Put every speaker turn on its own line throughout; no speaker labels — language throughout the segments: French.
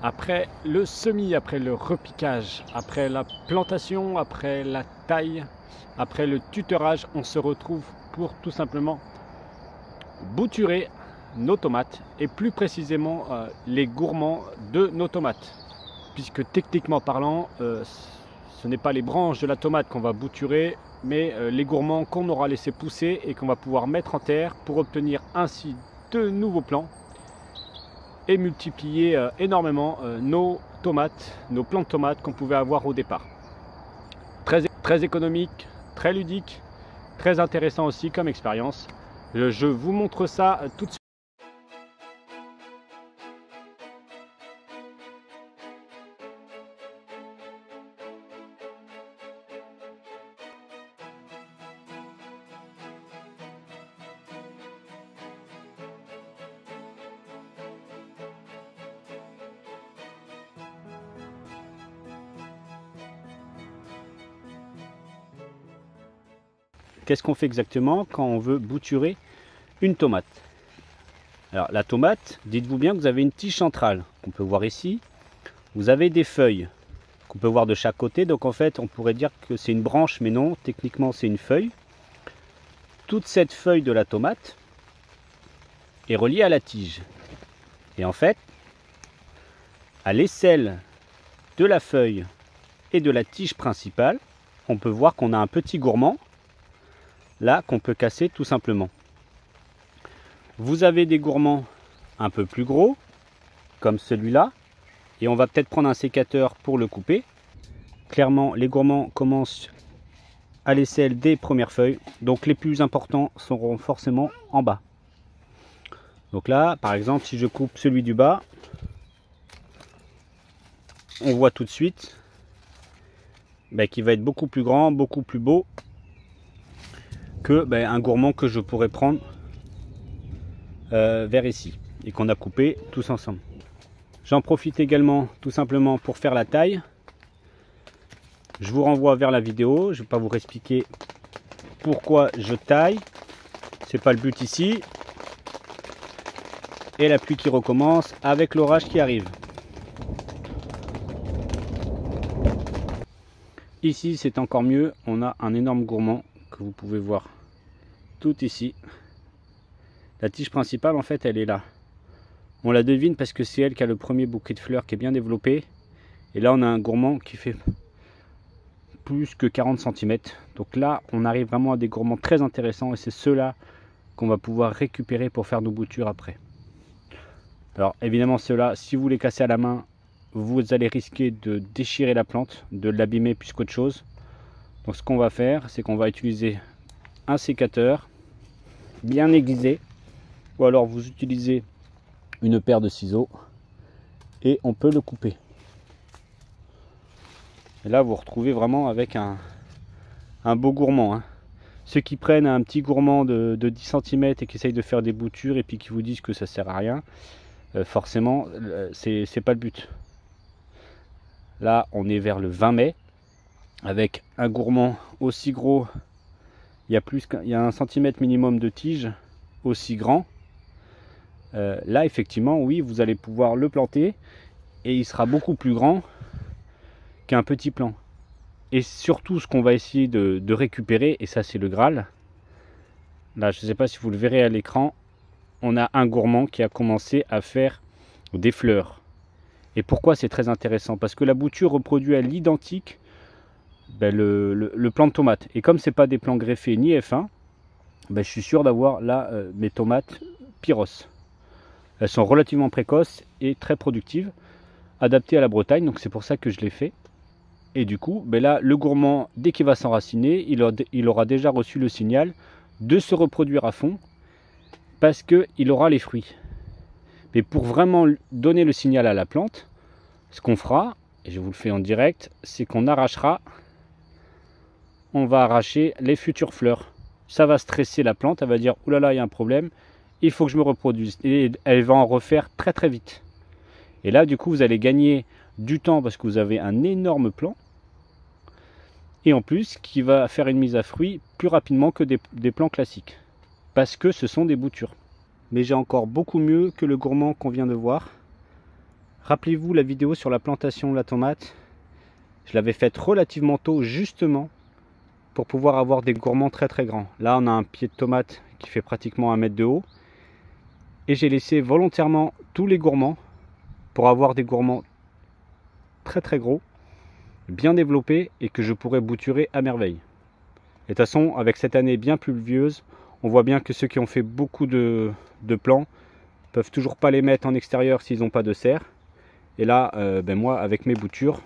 Après le semis, après le repiquage, après la plantation, après la taille, après le tutorage, on se retrouve pour tout simplement bouturer nos tomates et plus précisément les gourmands de nos tomates. Puisque techniquement parlant, ce n'est pas les branches de la tomate qu'on va bouturer, mais les gourmands qu'on aura laissé pousser et qu'on va pouvoir mettre en terre pour obtenir ainsi de nouveaux plants et multiplier énormément nos tomates, nos plants de tomates qu'on pouvait avoir au départ. Très économique, très ludique, très intéressant aussi comme expérience. Je vous montre ça tout de suite. Qu'est-ce qu'on fait exactement quand on veut bouturer une tomate? Alors la tomate, dites-vous bien que vous avez une tige centrale qu'on peut voir ici. Vous avez des feuilles qu'on peut voir de chaque côté. Donc en fait, on pourrait dire que c'est une branche, mais non, techniquement c'est une feuille. Toute cette feuille de la tomate est reliée à la tige. Et en fait, à l'aisselle de la feuille et de la tige principale, on peut voir qu'on a un petit gourmand là qu'on peut casser tout simplement. Vous avez des gourmands un peu plus gros comme celui-là et on va peut-être prendre un sécateur pour le couper. Clairement les gourmands commencent à l'aisselle des premières feuilles, donc les plus importants seront forcément en bas. Donc là par exemple si je coupe celui du bas, on voit tout de suite qu'il va être beaucoup plus grand, beaucoup plus beau que un gourmand que je pourrais prendre vers ici et qu'on a coupé tous ensemble. J'en profite également tout simplement pour faire la taille. Je vous renvoie vers la vidéo, je ne vais pas vous expliquer pourquoi je taille, c'est pas le but ici. Et la pluie qui recommence avec l'orage qui arrive. Ici c'est encore mieux, on a un énorme gourmand que vous pouvez voir tout ici. La tige principale en fait elle est là. On la devine parce que c'est elle qui a le premier bouquet de fleurs qui est bien développé. Et là on a un gourmand qui fait plus que 40 cm. Donc là on arrive vraiment à des gourmands très intéressants et c'est ceux-là qu'on va pouvoir récupérer pour faire nos boutures après. Alors évidemment ceux-là, si vous les cassez à la main, vous allez risquer de déchirer la plante, de l'abîmer plus qu'autre chose. Donc ce qu'on va faire, c'est qu'on va utiliser un sécateur bien aiguisé, ou alors vous utilisez une paire de ciseaux et on peut le couper. Et là vous retrouvez vraiment avec un beau gourmand, hein. Ceux qui prennent un petit gourmand de 10 cm et qui essayent de faire des boutures et puis qui vous disent que ça sert à rien, forcément c'est pas le but. Là on est vers le 20 mai avec un gourmand aussi gros, il y a 1 cm minimum de tige, aussi grand. Là effectivement oui vous allez pouvoir le planter et il sera beaucoup plus grand qu'un petit plant. Et surtout ce qu'on va essayer de récupérer, et ça c'est le Graal, là je ne sais pas si vous le verrez à l'écran, on a un gourmand qui a commencé à faire des fleurs. Et pourquoi c'est très intéressant? Parce que la bouture reproduit à l'identique le plant de tomate. Et comme c'est pas des plants greffés ni F1, je suis sûr d'avoir là mes tomates Pyros. Elles sont relativement précoces et très productives, adaptées à la Bretagne, donc c'est pour ça que je l'ai fait. Et du coup, là, le gourmand, dès qu'il va s'enraciner, il aura déjà reçu le signal de se reproduire à fond, parce qu'il aura les fruits. Mais pour vraiment donner le signal à la plante, ce qu'on fera, et je vous le fais en direct, c'est qu'on arrachera, on va arracher les futures fleurs. Ça va stresser la plante, elle va dire, oulala, il y a un problème, il faut que je me reproduise. Et elle va en refaire très très vite. Et là, du coup, vous allez gagner du temps parce que vous avez un énorme plant. Et en plus, qui va faire une mise à fruit plus rapidement que des plants classiques. Parce que ce sont des boutures. Mais j'ai encore beaucoup mieux que le gourmand qu'on vient de voir. Rappelez-vous la vidéo sur la plantation de la tomate. Je l'avais faite relativement tôt, justement pour pouvoir avoir des gourmands très très grands. Là on a un pied de tomate qui fait pratiquement 1 mètre de haut. Et j'ai laissé volontairement tous les gourmands pour avoir des gourmands très très gros, bien développés et que je pourrais bouturer à merveille. Et de toute façon, avec cette année bien pluvieuse, on voit bien que ceux qui ont fait beaucoup de plants peuvent toujours pas les mettre en extérieur s'ils n'ont pas de serre. Et là, moi, avec mes boutures,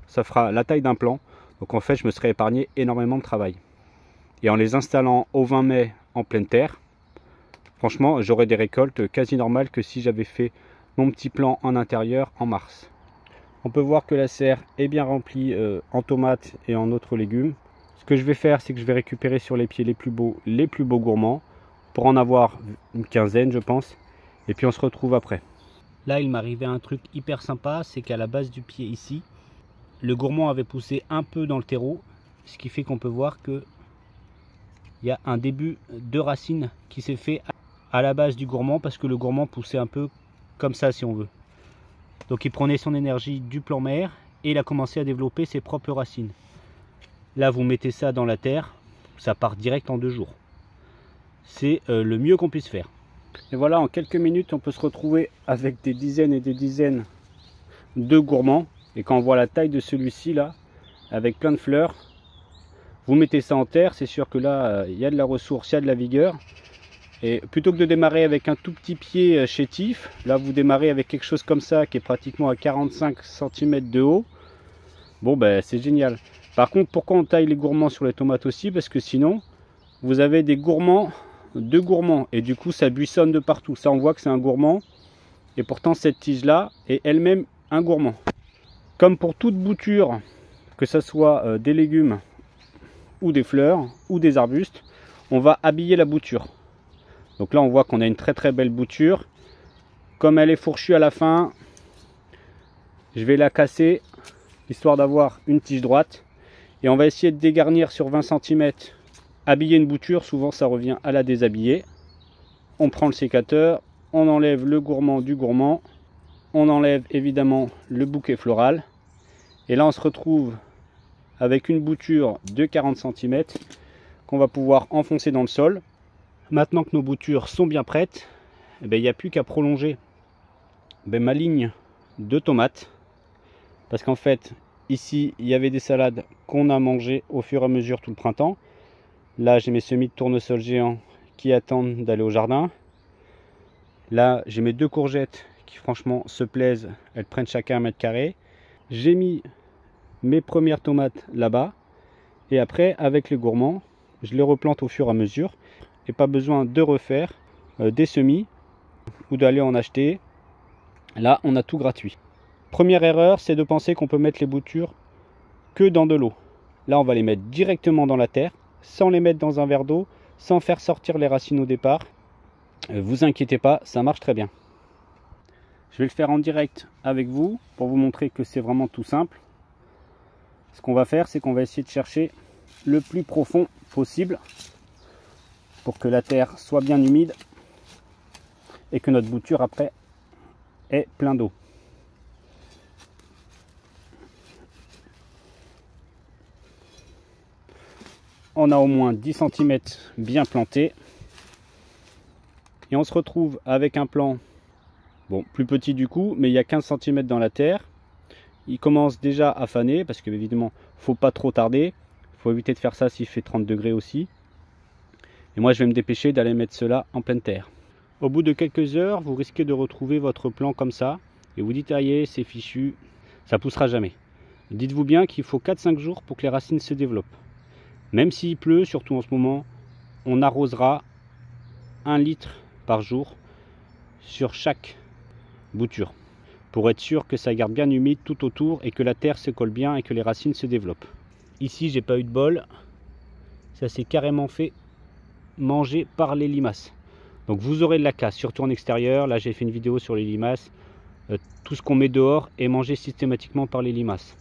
ça fera la taille d'un plant. Donc en fait, je me serais épargné énormément de travail. Et en les installant au 20 mai en pleine terre, franchement, j'aurais des récoltes quasi normales que si j'avais fait mon petit plant en intérieur en mars. On peut voir que la serre est bien remplie en tomates et en autres légumes. Ce que je vais faire, c'est que je vais récupérer sur les pieds les plus beaux gourmands, pour en avoir une quinzaine, je pense. Et puis on se retrouve après. Là, il m'arrivait un truc hyper sympa, c'est qu'à la base du pied ici, le gourmand avait poussé un peu dans le terreau, ce qui fait qu'on peut voir que il y a un début de racine qui s'est fait à la base du gourmand, parce que le gourmand poussait un peu comme ça, si on veut. Donc il prenait son énergie du plan mère et il a commencé à développer ses propres racines. Là, vous mettez ça dans la terre, ça part direct en 2 jours. C'est le mieux qu'on puisse faire. Et voilà, en quelques minutes, on peut se retrouver avec des dizaines et des dizaines de gourmands. Et quand on voit la taille de celui-ci là, avec plein de fleurs, vous mettez ça en terre, c'est sûr que là, il y a de la ressource, il y a de la vigueur. Et plutôt que de démarrer avec un tout petit pied chétif, là vous démarrez avec quelque chose comme ça, qui est pratiquement à 45 cm de haut. Bon ben c'est génial. Par contre, pourquoi on taille les gourmands sur les tomates aussi? Parce que sinon, vous avez des gourmands, 2 gourmands, et du coup ça buissonne de partout. Ça, on voit que c'est un gourmand, et pourtant cette tige là est elle-même un gourmand. Comme pour toute bouture, que ce soit des légumes ou des fleurs ou des arbustes, on va habiller la bouture. Donc là on voit qu'on a une très très belle bouture. Comme elle est fourchue à la fin, je vais la casser histoire d'avoir une tige droite. Et on va essayer de dégarnir sur 20 cm. Habiller une bouture, souvent ça revient à la déshabiller. On prend le sécateur, on enlève le gourmand du gourmand. On enlève évidemment le bouquet floral. Et là on se retrouve avec une bouture de 40 cm qu'on va pouvoir enfoncer dans le sol. Maintenant que nos boutures sont bien prêtes, il n'y a plus qu'à prolonger ma ligne de tomates. Parce qu'en fait, ici, il y avait des salades qu'on a mangées au fur et à mesure tout le printemps. Là, j'ai mes semis de tournesol géants qui attendent d'aller au jardin. Là, j'ai mes 2 courgettes qui franchement se plaisent. Elles prennent chacun 1 mètre carré. J'ai mis mes premières tomates là-bas. Et après, avec les gourmands, je les replante au fur et à mesure. Et pas besoin de refaire des semis ou d'aller en acheter. Là, on a tout gratuit. Première erreur, c'est de penser qu'on peut mettre les boutures que dans de l'eau. Là, on va les mettre directement dans la terre, sans les mettre dans un verre d'eau, sans faire sortir les racines au départ. Vous inquiétez pas, ça marche très bien. Je vais le faire en direct avec vous pour vous montrer que c'est vraiment tout simple. Ce qu'on va faire, c'est qu'on va essayer de chercher le plus profond possible pour que la terre soit bien humide et que notre bouture après ait plein d'eau. On a au moins 10 cm bien planté et on se retrouve avec un plant plus petit du coup, mais il y a 15 cm dans la terre. Il commence déjà à faner parce que évidemment faut pas trop tarder, il faut éviter de faire ça s'il fait 30 degrés aussi. Et moi je vais me dépêcher d'aller mettre cela en pleine terre. Au bout de quelques heures, vous risquez de retrouver votre plant comme ça et vous dites aïe, c'est fichu, ça poussera jamais. Dites-vous bien qu'il faut 4-5 jours pour que les racines se développent. Même s'il pleut, surtout en ce moment, on arrosera 1 litre par jour sur chaque bouture pour être sûr que ça garde bien humide tout autour et que la terre se colle bien et que les racines se développent. Ici, j'ai pas eu de bol, ça s'est carrément fait manger par les limaces. Donc vous aurez de la casse, surtout en extérieur. Là, j'ai fait une vidéo sur les limaces. Tout ce qu'on met dehors est mangé systématiquement par les limaces.